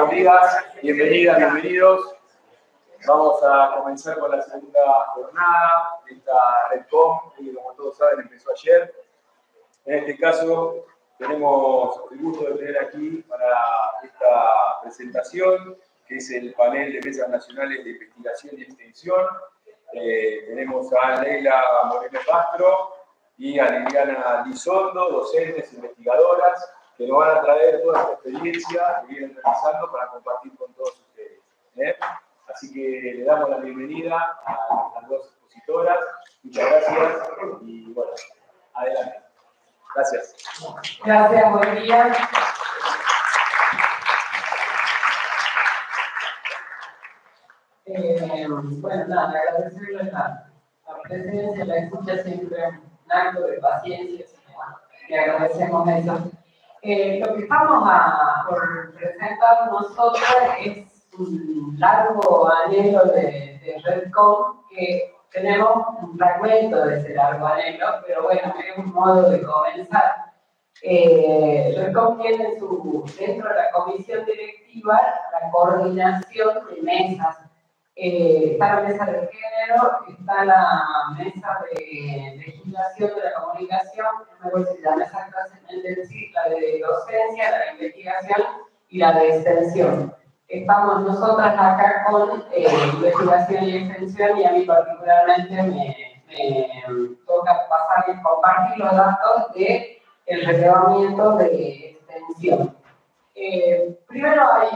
buenos días, bienvenidas, bienvenidos. Vamos a comenzar con la segunda jornada de esta RedCom, que como todos saben empezó ayer. En este caso tenemos el gusto de tener aquí para esta presentación, que es el panel de mesas nacionales de investigación y extensión. Tenemos a Leila Moreno Castro y a Liliana Lizondo, docentes, investigadoras, que nos van a traer toda esta experiencia que vienen realizando para compartir con todos ustedes. Así que le damos la bienvenida a las dos expositoras. Muchas gracias y bueno, adelante. Gracias. Gracias, buen día. Bueno, nada, agradecerles la presencia, la escucha siempre un acto de paciencia, y agradecemos eso. Lo que estamos por presentar nosotros es un largo anhelo de RedCom, que tenemos un fragmento de ese largo anhelo, pero bueno, es un modo de comenzar. RedCom tiene dentro de la comisión directiva la coordinación de mesas. Está la mesa de género, está la mesa de legislación de la comunicación, no voy a decir la mesa trascendental, la de docencia, la de investigación y la de extensión. Estamos nosotras acá con investigación y extensión, y a mí particularmente me toca pasar y compartir los datos del relevamiento de extensión. Primero hay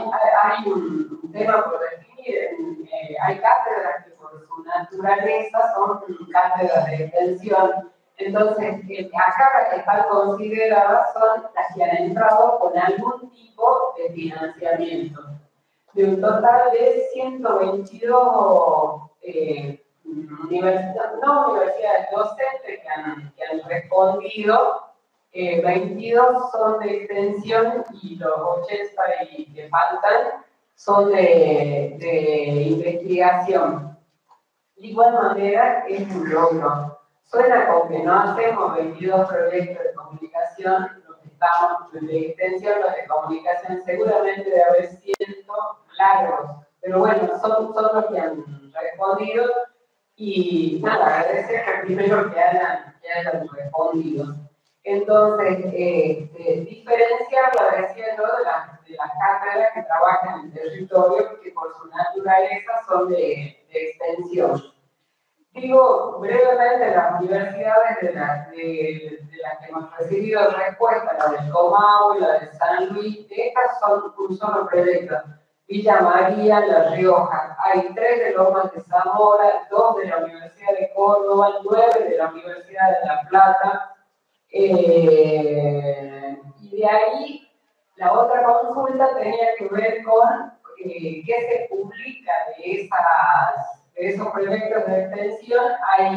un tema por definir. Hay cátedras que por su naturaleza son cátedras de extensión. Entonces, acá las que están consideradas son las que han entrado con algún tipo de financiamiento. De un total de 122 universidades docentes que han respondido, 22 son de extensión y los 80 que faltan son de investigación. De igual manera, es un logro. Suena como que no hacemos 22 proyectos de comunicación, los que estamos de extensión, los de comunicación seguramente debe haber 100 largos, pero bueno, son los que han respondido, y nada, agradecer primero que hayan respondido. Entonces, diferenciarla de las cátedras que trabajan en el territorio, que por su naturaleza son de extensión. Digo brevemente, las universidades de las que hemos recibido respuesta, la del Comau y la de San Luis, estas son un solo proyecto. Villa María, La Rioja. Hay 3 de Lomas de Zamora, 2 de la Universidad de Córdoba, 9 de la Universidad de La Plata. Y de ahí, la otra consulta tenía que ver con qué se publica de esos proyectos de extensión. Hay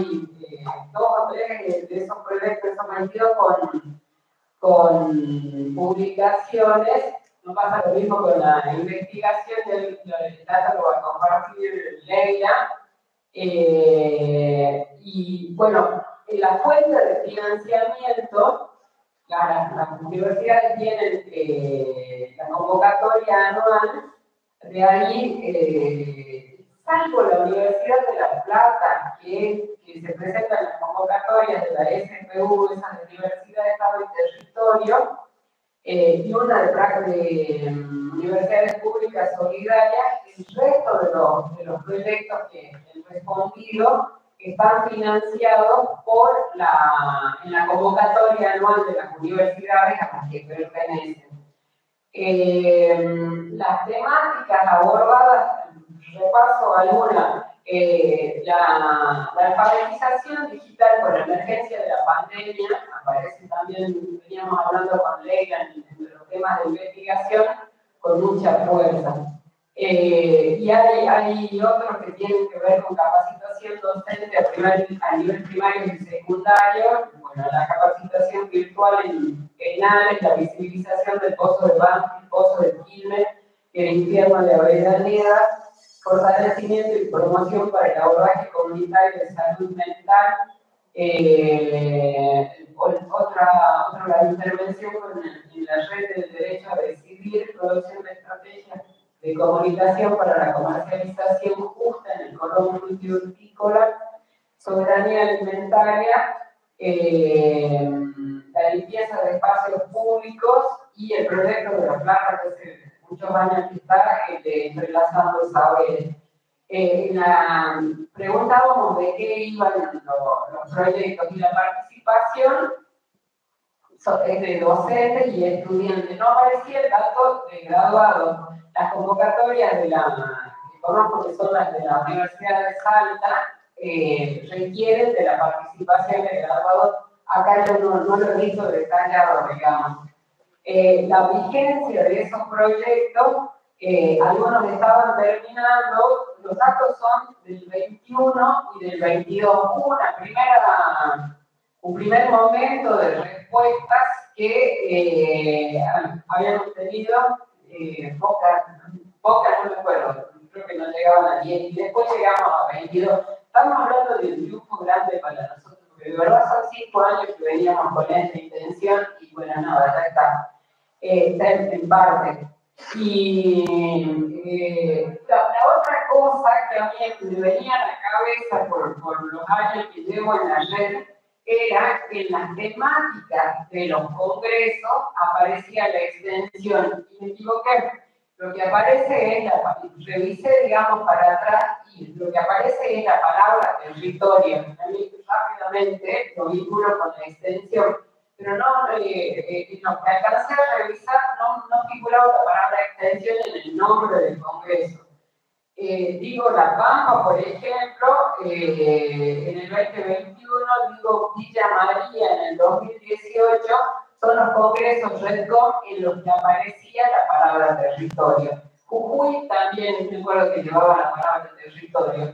2 o 3 de esos proyectos sometidos con publicaciones. No pasa lo mismo con la investigación, el dato lo va a compartir Leila. Y bueno, la fuente de financiamiento, las universidades tienen la convocatoria anual, de ahí, salvo la Universidad de La Plata, que se presenta en las convocatorias de la SPU, esas de Universidad de Estado y Territorio, y una de universidades públicas solidarias. El resto de los proyectos que han respondido están financiados en la convocatoria anual de las universidades a las que pertenecen. Las temáticas abordadas, repaso algunas. La alfabetización digital con la emergencia de la pandemia, aparece también, veníamos hablando con Leila en los temas de investigación, con mucha fuerza. Y hay otros que tienen que ver con capacitación docente a nivel primario y secundario, bueno, la capacitación virtual en penales, la visibilización del pozo de Banfield, pozo de Quilmes, el infierno de Avellaneda, fortalecimiento y promoción para el abordaje comunitario de salud mental. La intervención en la red del derecho a decidir, producción de estrategias de comunicación para la comercialización justa en el cordón frutícola, soberanía alimentaria, la limpieza de espacios públicos y el proyecto de la plaza que hace muchos años que está entrelazando saberes. Preguntábamos de qué iban los proyectos y la participación de docentes y estudiantes. No aparecía el dato de graduados. Las convocatorias que conozco que son las de la Universidad de Salta requieren de la participación de graduados. Acá yo no lo he visto detallado, digamos. La vigencia de esos proyectos, algunos estaban terminando, los datos son del 21 y del 22. Hubo un primer momento de respuestas que habíamos tenido pocas, no me acuerdo, creo que no llegaban a 10, y después llegamos a 22. Estamos hablando de un grupo grande para nosotros, porque de verdad son 5 años que veníamos con esta intención, y bueno, nada, ya está en parte. Y la otra cosa que a mí me venía a la cabeza por los años que llevo en la red era que en las temáticas de los congresos aparecía la extensión, y me equivoqué. Lo que aparece es revisé, digamos, para atrás, y lo que aparece es la palabra territorio. A mí rápidamente lo vinculo con la extensión, pero no, lo que alcancé a revisar no figuraba la palabra extensión en el nombre del congreso. Digo La Pampa, por ejemplo, en el 2021, digo Villa María en el 2018, son los congresos REDCOM en los que aparecía la palabra territorio. Jujuy también, me acuerdo que llevaba la palabra territorio.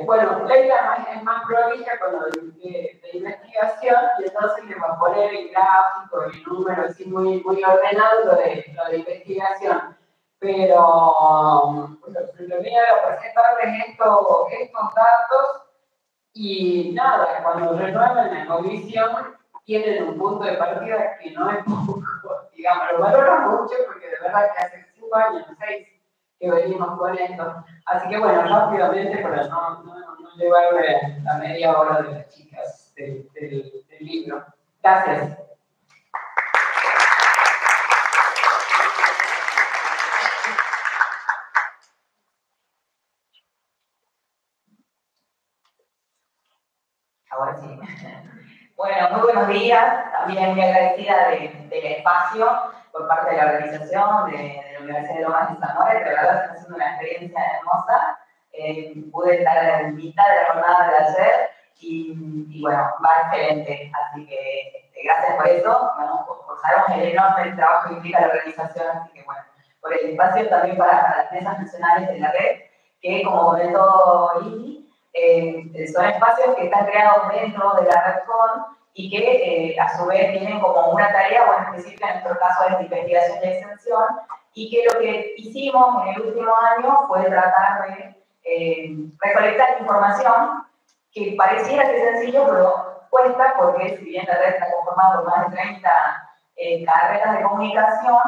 Bueno, Leila es más prolija con lo de investigación, y entonces le va a poner el gráfico, el número, así muy ordenado lo de investigación. Pero lo mío era presentarles estos datos, y nada, cuando renuevan la comisión tienen un punto de partida que no es poco, digamos, lo valoro mucho porque de verdad que hace 5 años, 6 que venimos con esto. Así que bueno, rápidamente, para no llevarme la media hora de las chicas del libro. Gracias. Ahora sí. Bueno, muy buenos días. También muy agradecida del espacio por parte de la organización de la Universidad de Lomas de Zamora, que de verdad está haciendo una experiencia hermosa. Pude estar en mitad de la jornada de ayer y bueno, va excelente. Así que gracias por eso. Bueno, por sabemos el enorme trabajo que implica la organización, así que bueno, por el espacio también para las mesas nacionales de la red, que como comentó Lili, son espacios que están creados dentro de la REDCOM y que a su vez tienen como una tarea, bueno, específica en nuestro caso es de investigación y extensión, y que lo que hicimos en el último año fue tratar de recolectar información que pareciera que es sencillo, pero cuesta, porque si bien la red está conformada por más de 30 carreras de comunicación,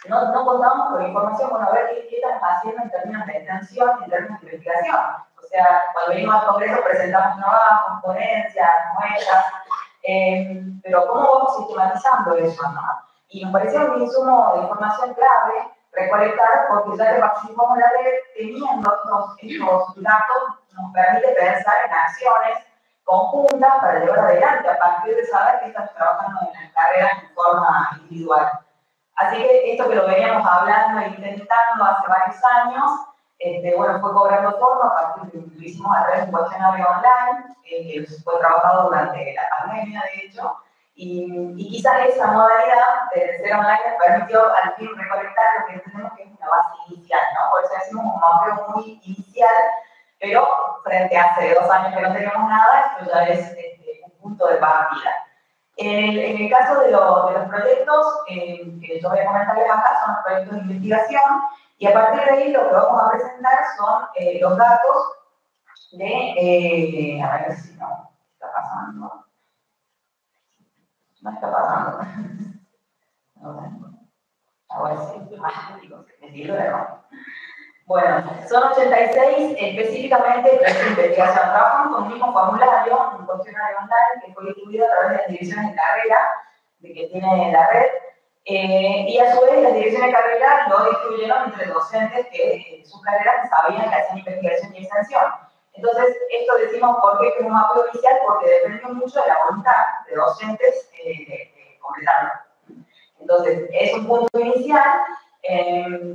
no contamos con información, bueno, a ver qué están haciendo en términos de extensión y en términos de investigación. O sea, cuando venimos al Congreso presentamos trabajos, ponencias, muestras, pero ¿cómo vamos sistematizando eso, no? Y nos pareció un insumo de información clave recolectar, porque ya que participamos en la red, teniendo estos datos, nos permite pensar en acciones conjuntas para llevar adelante, a partir de saber que estamos trabajando en las carreras en forma individual. Así que esto que lo veníamos hablando e intentando hace varios años, bueno, fue cobrando forma a partir de que lo hicimos a través de un cuestionario online, que fue trabajado durante la pandemia, de hecho, y quizás esa modalidad de ser online nos permitió al fin recolectar lo que entendemos que es una base inicial, ¿no? Por eso decimos un mapeo muy inicial, pero frente a hace 2 años que no teníamos nada, esto ya es un punto de partida. En el caso de los proyectos que yo voy a comentarles acá, son los proyectos de investigación, y a partir de ahí lo que vamos a presentar son los datos de, a ver si no está pasando. No está pasando. Ahora sí. Me sirve, ¿no? Bueno, son 86 específicamente de investigación. Trabajamos con un mismo formulario, un cuestionario online que fue distribuido a través de las divisiones de carrera que tiene la red. Y a su vez las direcciones de carrera lo distribuyeron entre docentes que sus carreras sabían que hacían investigación y extensión. Entonces, esto decimos porque es un mapeo inicial, porque depende mucho de la voluntad de docentes de completarlo. Entonces, es un punto inicial,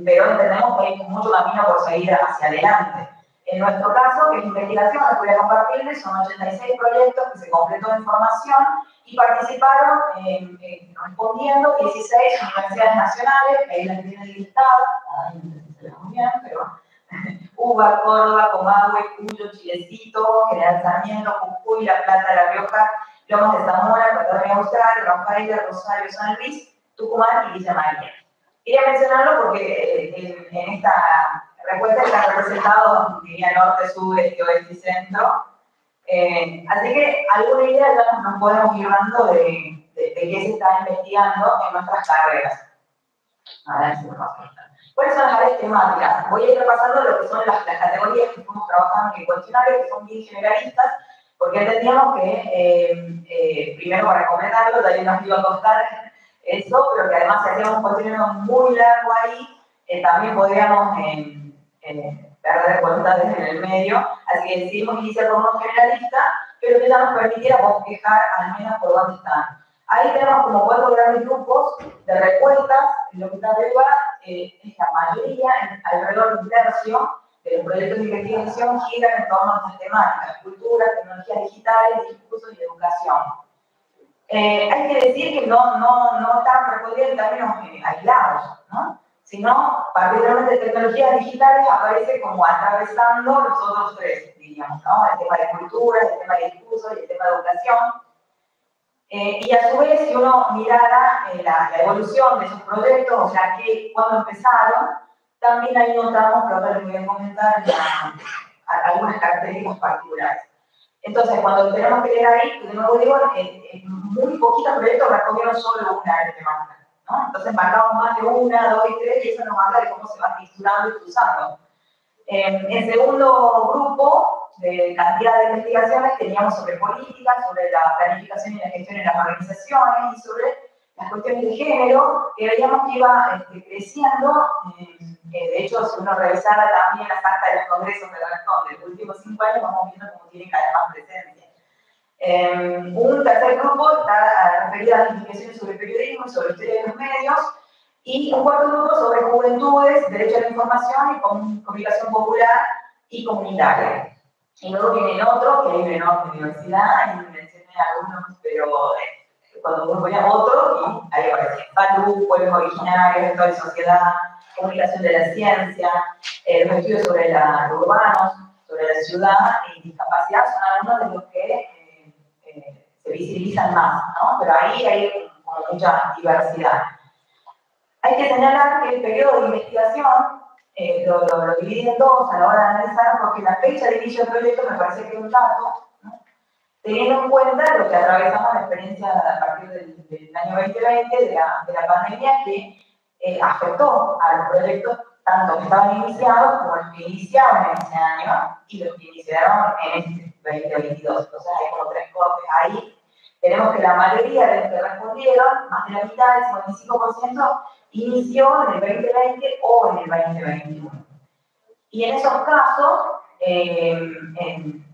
pero entendemos que hay mucho camino por seguir hacia adelante. En nuestro caso, que es investigación, les voy a compartirles, son 86 proyectos que se completó de información y participaron respondiendo 16 universidades nacionales, que ahí las tienen listadas, no sé si se las muy bien, pero UBA, Córdoba, Comahue, Cuyo, Chilecito, General Sarmiento, Jujuy, La Plata, La Rioja, Lomas de Zamora, Patagonia Austral, Rafaela, Rosario, San Luis, Tucumán y Villa María. Quería mencionarlo porque en esta respuesta está representado, diría, norte, sur, este, oeste y centro. Así que alguna idea ya nos podemos ir dando de qué se está investigando en nuestras carreras. A ver si me pasa. ¿Cuáles son las áreas temáticas? Voy a ir repasando lo que son las categorías que fuimos trabajando en el cuestionario, que son bien generalistas, porque entendíamos que, primero para comentarlo, también nos iba a costar eso, pero que además si hacíamos un cuestionario muy largo ahí, también podríamos perder voluntades en el medio, así que decidimos iniciar con uno generalista, pero que ya nos permitiera bosquejar al menos por dónde están. Ahí tenemos como 4 grandes grupos de respuestas, lo que está arriba es la mayoría, alrededor de un tercio de los proyectos de investigación giran en torno a estas temáticas: cultura, tecnologías digitales, discursos y educación. Hay que decir que no están respondiendo en términos aislados, ¿no? Sino, particularmente tecnologías digitales aparece como atravesando los otros 3, diríamos, ¿no? El tema de cultura, el tema de discursos y el tema de educación. Y a su vez, si uno mirara la evolución de esos proyectos, o sea, que cuando empezaron, también ahí notamos, que ahora les voy a comentar, algunas características particulares. Entonces, cuando tenemos que leer ahí, de nuevo digo, muy poquitos proyectos recogieron solo una área temática, ¿no? Entonces, marcamos más de 1, 2 y 3, y eso nos habla de cómo se va texturando y cruzando. En segundo grupo de cantidad de investigaciones teníamos sobre política, sobre la planificación y la gestión en las organizaciones y sobre las cuestiones de género, que veíamos que iba creciendo. De hecho, si uno revisara también las actas de los congresos de Gastón de los últimos 5 años, vamos viendo cómo tiene cada vez más presencia. Un tercer grupo está referido a las investigaciones sobre periodismo y sobre historia de los medios, y un cuarto grupo sobre juventudes, derecho a la información y comunicación popular y comunitaria. Y luego viene otro, que hay una enorme diversidad, y mencioné algunos, pero cuando uno ponía otro, y ahí aparece salud, pueblos originarios, estado de sociedad, comunicación de la ciencia, los estudios sobre los urbanos, sobre la ciudad y discapacidad son algunos de los que se visibilizan más, ¿no? Pero ahí hay como mucha diversidad. Hay que señalar que el periodo de investigación lo divide en 2 a la hora de analizar, porque la fecha de inicio del proyecto me parece que es un dato, ¿no? Teniendo en cuenta lo que atravesamos la experiencia a partir del año 2020, de la pandemia, que afectó a los proyectos, tanto que estaban iniciados como los que iniciaron en ese año y los que iniciaron en este 2022. Entonces hay como 3 cortes ahí. Tenemos que la mayoría de los que respondieron, más de la mitad, el 55%, inició en el 2020 o en el 2021. Y en esos casos, en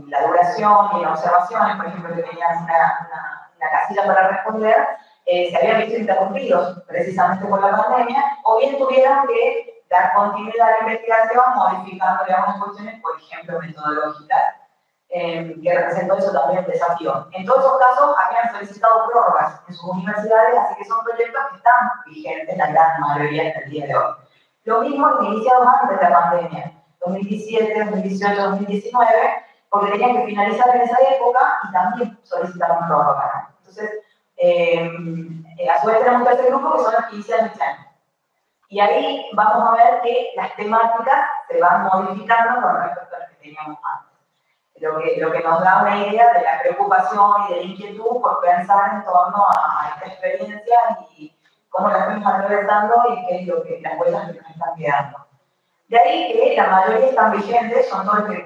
la duración y en observaciones, por ejemplo, que tenían una casilla para responder, se habían visto interrumpidos precisamente por la pandemia, o bien tuvieron que dar continuidad a la investigación modificándole algunas cuestiones, por ejemplo, metodológicas, que representó eso también un desafío. En todos esos casos habían solicitado prórrogas en sus universidades, así que son proyectos que están vigentes, la gran mayoría hasta el día de hoy. Lo mismo que iniciados antes de la pandemia, 2017, 2018, 2019, porque tenían que finalizar en esa época y también solicitaron prórroga. Entonces, a su vez tenemos un tercer grupo que son los que inician este año. Y ahí vamos a ver que las temáticas se van modificando con respecto a las que teníamos antes. Lo que nos da una idea de la preocupación y de la inquietud por pensar en torno a esta experiencia y cómo las fuimos atravesando y qué es lo que, las huellas que nos están quedando. De ahí que la mayoría están vigentes, son todos los que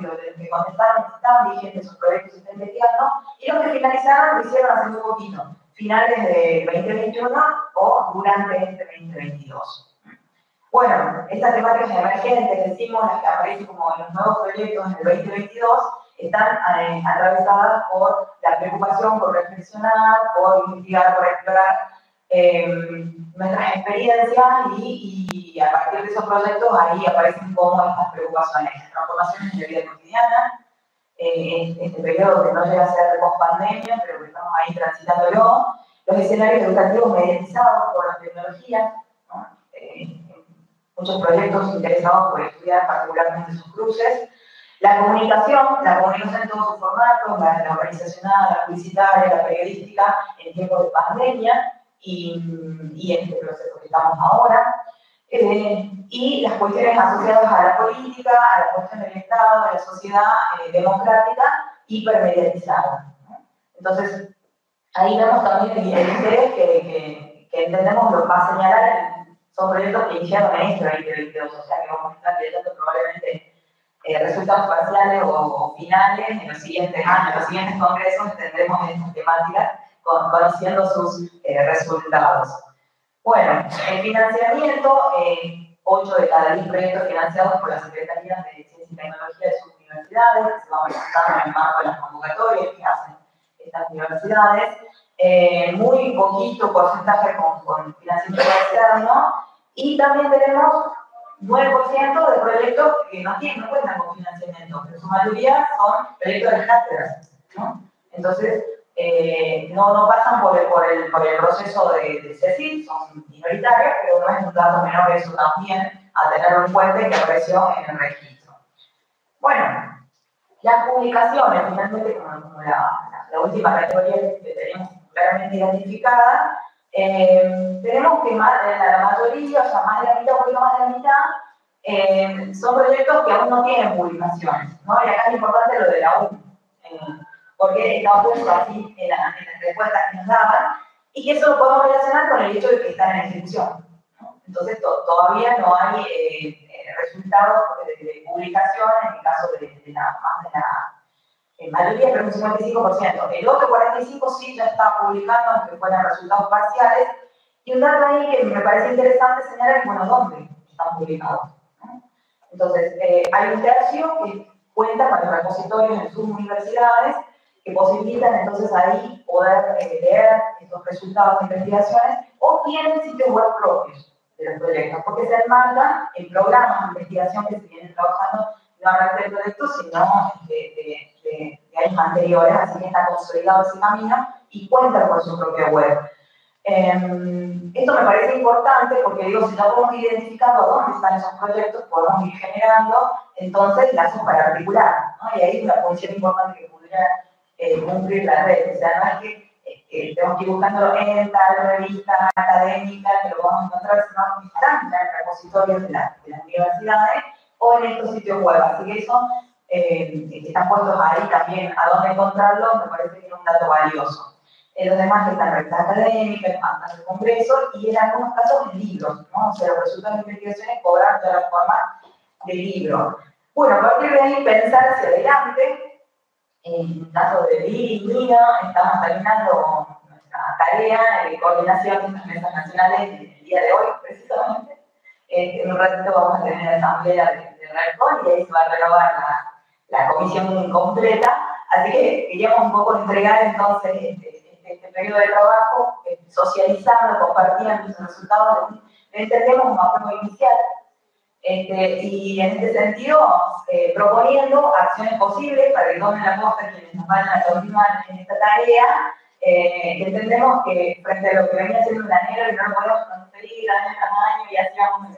contestaron, están vigentes, sus proyectos se están investigando, y los que finalizaron lo hicieron hace muy poquito, finales de 2021 o durante este 2022. Bueno, estas temáticas emergentes, decimos, las que aparecen como en los nuevos proyectos en el 2022, están atravesadas por la preocupación, por reflexionar, por investigar, por explorar nuestras experiencias y a partir de esos proyectos ahí aparecen como estas preocupaciones, las transformaciones en la vida cotidiana, este periodo que no llega a ser post-pandemia, pero que estamos ahí transitándolo, los escenarios educativos mediatizados por las tecnologías, ¿no? Muchos proyectos interesados por estudiar particularmente sus cruces, la comunicación en todos sus formatos, la organizacional, la publicitaria, la periodística, en tiempos de pandemia y en este proceso que estamos ahora, y las cuestiones asociadas a la política, a la cuestión del Estado, a la sociedad democrática hipermediatizada, ¿no? Entonces, ahí vemos también el interés que entendemos lo va a señalar. Son proyectos que iniciaron en este 2022, o sea que vamos a estar leyendo probablemente resultados parciales o finales en los siguientes años, en los siguientes congresos tendremos estas temáticas conociendo sus resultados. Bueno, el financiamiento, 8 de cada 10 proyectos financiados por las Secretarías de Ciencia y Tecnología de sus universidades, que se van presentando en el marco de las convocatorias que hacen estas universidades. Muy poquito porcentaje con financiamiento externo, y también tenemos 9% de proyectos que no cuentan con financiamiento, pero su mayoría son proyectos de cátedras, ¿no? Entonces, no pasan por el proceso de CECID, son minoritarios, pero no es un dato menor eso también, a tenerlo en cuenta que apareció en el registro. Bueno, las publicaciones, finalmente, como la última categoría que tenemos claramente identificada, tenemos que la mayoría, o sea, más de la mitad, un poquito más de la mitad, son proyectos que aún no tienen publicaciones, ¿no? Y acá es importante lo de la U, porque estaba puesto así en las respuestas que nos daban, y que eso lo podemos relacionar con el hecho de que están en ejecución, ¿no? Entonces, todavía no hay resultados de publicación en el caso de la mayoría, pero un 55%. El otro 45% sí ya está publicando, aunque fueran resultados parciales. Y un dato ahí que me parece interesante señalar es, bueno, ¿dónde están publicados? ¿No? Entonces, hay un tercio que cuenta con los repositorios en sus universidades que posibilitan entonces ahí poder leer estos resultados de investigaciones o tienen sitios web propios de los proyectos, porque se enmarcan en programas de investigación que se vienen trabajando no solamente del proyecto, sino de años anteriores, así que está consolidado ese camino y cuentan con su propia web. Esto me parece importante porque, digo, si ya podemos ir identificando dónde están esos proyectos, podemos ir generando entonces lazos para articular, ¿no? Y ahí es una función importante que pudiera cumplir la red. O sea, no es que tenemos que ir buscándolo en tal revista académica que lo vamos a encontrar, sino que están ya en repositorios de las universidades o en estos sitios web. Así que eso, que están puestos ahí también a dónde encontrarlo, me parece que es un dato valioso. Los demás están en revistas académicas, en actas de congreso y en algunos casos en libros, ¿no? O sea, los resultados de investigaciones cobran de la forma de libro. Bueno, a partir de ahí pensar hacia adelante. En el caso de Lili y mío, estamos terminando nuestra tarea de coordinación de estas mesas nacionales el día de hoy, precisamente. En un ratito vamos a tener la asamblea de RECON y ahí se va a renovar la comisión completa. Así que queríamos un poco entregar entonces este periodo de trabajo, socializando, compartiendo los resultados. Entendemos un apoyo inicial. Y en este sentido, proponiendo acciones posibles para que tomen la posta quienes nos van a continuar en esta tarea. Entendemos que frente a lo que venía haciendo un anhelo y no lo podemos conseguir año tras año y hacíamos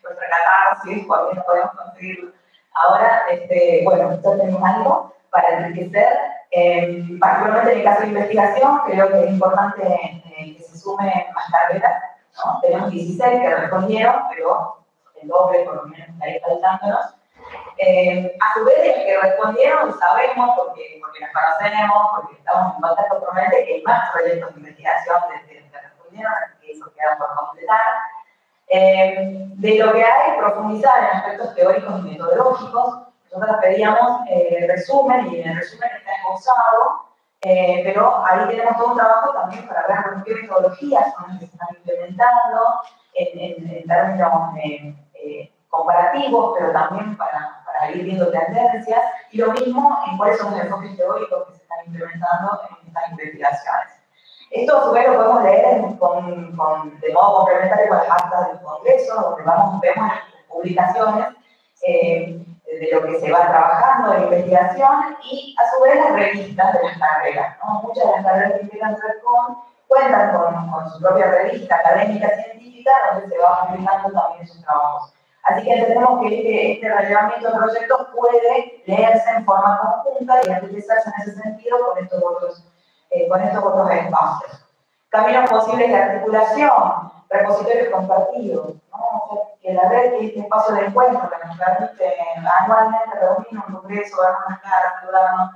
nuestra catarsis porque no podemos conseguirlo. Ahora, bueno, ya tenemos algo para enriquecer, particularmente en el caso de investigación, creo que es importante que se sumen más carreras, ¿no? Tenemos 16 que respondieron, pero el doble por lo menos estaría faltándonos. A su vez, los que respondieron sabemos, porque nos conocemos, porque estamos en contacto permanente, que hay más proyectos de investigación de los que respondieron, así que eso queda por completar. De lo que hay, profundizar en aspectos teóricos y metodológicos. Nosotros pedíamos resumen, y en el resumen está esbozado, pero ahí tenemos todo un trabajo también para ver bueno, qué metodologías son las que se están implementando en términos comparativos, pero también para ir viendo tendencias, y lo mismo en cuáles son los enfoques teóricos que se están implementando en estas investigaciones. Esto a su vez lo podemos leer de modo complementario con las actas del Congreso, donde vemos las publicaciones de lo que se va trabajando en investigación y a su vez las revistas de las carreras, ¿no? Muchas de las carreras que integran RedCon cuentan con su propia revista académica científica donde se va publicando también sus trabajos. Así que entendemos que este relevamiento de proyectos puede leerse en forma conjunta y enriquecerse en ese sentido con estos otros espacios. Caminos posibles de articulación, repositorios compartidos, ¿no? O sea, que la red es este espacio de encuentro que nos permite anualmente reunirnos en un congreso, darnos las caras, saludarnos,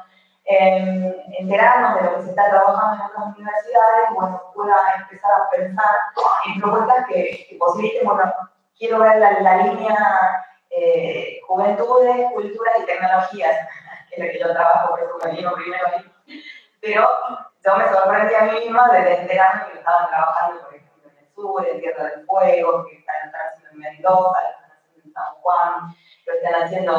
enterarnos de lo que se está trabajando en otras universidades, bueno, pueda empezar a pensar en propuestas que posibiliten, bueno, quiero ver la línea juventudes, culturas y tecnologías, que es lo que yo trabajo, por eso me vino primero ahí. Pero yo me sorprendí a mí misma de enterarme que lo estaban trabajando, por ejemplo, en el sur, en Tierra del Fuego, que están haciendo en Mendoza, lo están haciendo en San Juan, lo están haciendo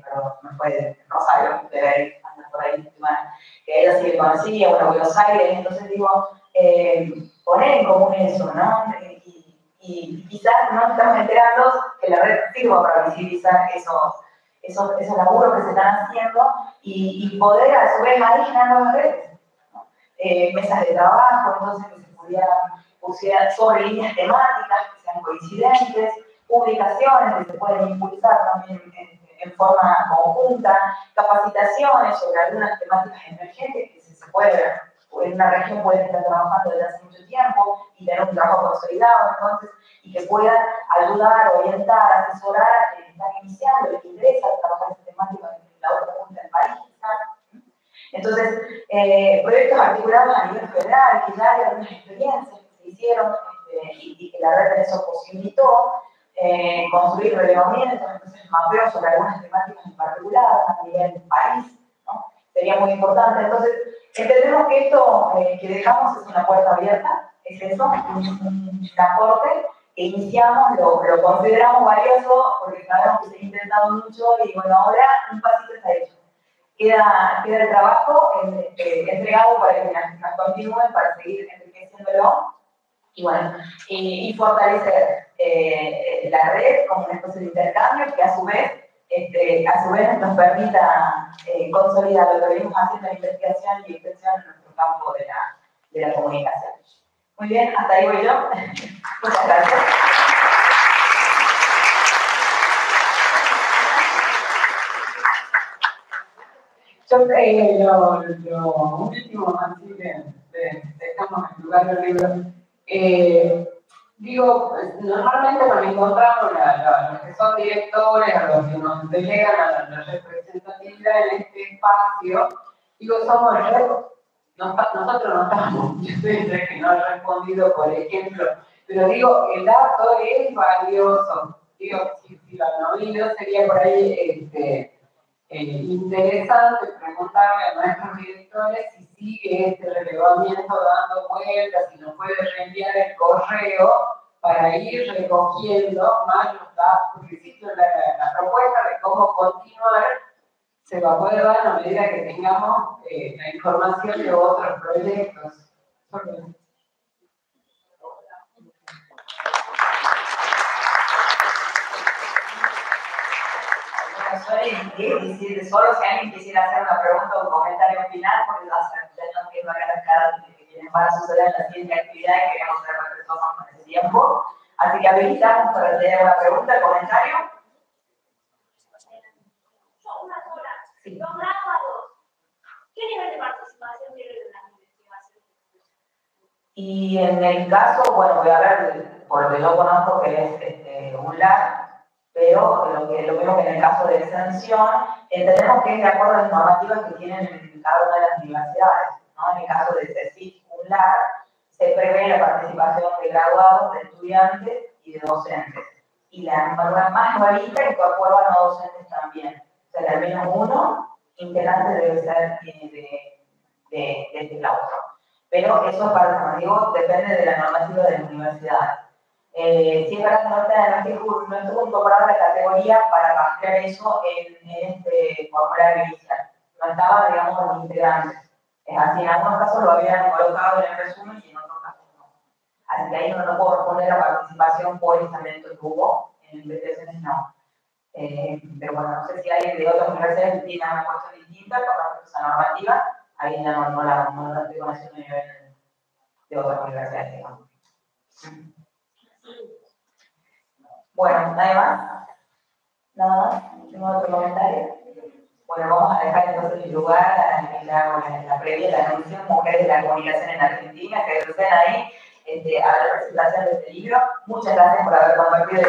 pero me fue de Rosario, de andar por ahí, bueno, que ella sí que conocía, bueno, Buenos Aires, entonces digo, poner en común eso, ¿no? Y quizás no nos estamos enterando que la red sirva para visibilizar esos laburos que se están haciendo y poder a su vez ahí generar nuevas redes, ¿no? Mesas de trabajo, entonces que se pusieran sobre líneas temáticas que sean coincidentes, publicaciones que se pueden impulsar también en forma conjunta, capacitaciones sobre algunas temáticas emergentes que se puede, en una región puede estar trabajando desde hace mucho tiempo y tener un trabajo consolidado, entonces, y que puedan ayudar, orientar, asesorar a quienes están iniciando, les interesa trabajar esa temática en la otra punta del país, quizás. Entonces, proyectos articulados a nivel federal, que ya hay algunas experiencias que se hicieron y que la red de eso posibilitó, construir relevamientos, entonces mapeo sobre algunas temáticas en particular a nivel país, ¿no? Sería muy importante. Entonces, entendemos que esto que dejamos es una puerta abierta, es eso, un aporte que iniciamos, lo consideramos valioso porque sabemos que se ha intentado mucho y bueno, ahora un pasito está hecho. Queda el trabajo entregado para que nos continúen, para seguir enriqueciéndolo y bueno, y fortalecer la red como una especie de intercambio que a su vez nos permita consolidar lo que venimos haciendo en investigación y extensión en nuestro campo de la comunicación. Muy bien, hasta ahí voy yo. Muchas gracias. Yo lo último, así dejamos en lugar del libro. Digo, normalmente cuando encontramos los que son directores, a los que nos delegan a la representatividad en este espacio, digo, somos nosotros no estamos, yo soy entre que no he respondido, por ejemplo, pero digo, el dato es valioso. Digo, si lo han oído, sería por ahí interesante preguntarle a nuestros directores si sigue este relevamiento dando vueltas, si nos puede reenviar el correo para ir recogiendo más los datos, porque existe la propuesta de cómo continuar se va a poder dar a medida que tengamos la información de otros proyectos. Solo si alguien quisiera hacer una pregunta o un comentario final, porque ya están viendo acá las caras de quienes van a suceder en la siguiente actividad y queremos ser respetuosos con ese tiempo. Así que habilitamos para tener una pregunta, comentario. Una sola. Sí. Los graduados, ¿qué nivel de participación tienen en las investigaciones? Y en el caso, bueno, voy a hablar por lo que yo conozco que es un LAR, pero lo mismo que en el caso de exención, entendemos que es de acuerdo a las normativas que tienen en cada una de las universidades, ¿no? En el caso de CECIF, un LAR, se prevé la participación de graduados, de estudiantes y de docentes. Y la norma más nuevita incorpora a no docentes también. O sea, que al menos uno integrante debe ser de este claustro. Pero eso, como digo, depende de la normativa de la universidad. Sí es verdad que no estuvo incorporada la categoría para rastrear eso en este formulario inicial. No estaba, digamos, los integrantes. Es así, en algunos casos lo habían colocado en el resumen y en otros casos no. Así que ahí no puedo responder la participación por estamento que hubo, en investigaciones no. Pero bueno, no sé si alguien de otras universidades tiene una cuestión distinta con respecto a esa normativa, ahí ya no la estoy conociendo a nivel de otras universidades, digamos. Bueno, ¿nada más? ¿Nada más? ¿Ningún otro comentario? Bueno, vamos a dejar entonces el lugar a que le hago la previa de la anuncio Mujeres de la Comunicación en Argentina, que estén ahí a la presentación de este libro. Muchas gracias por haber compartido.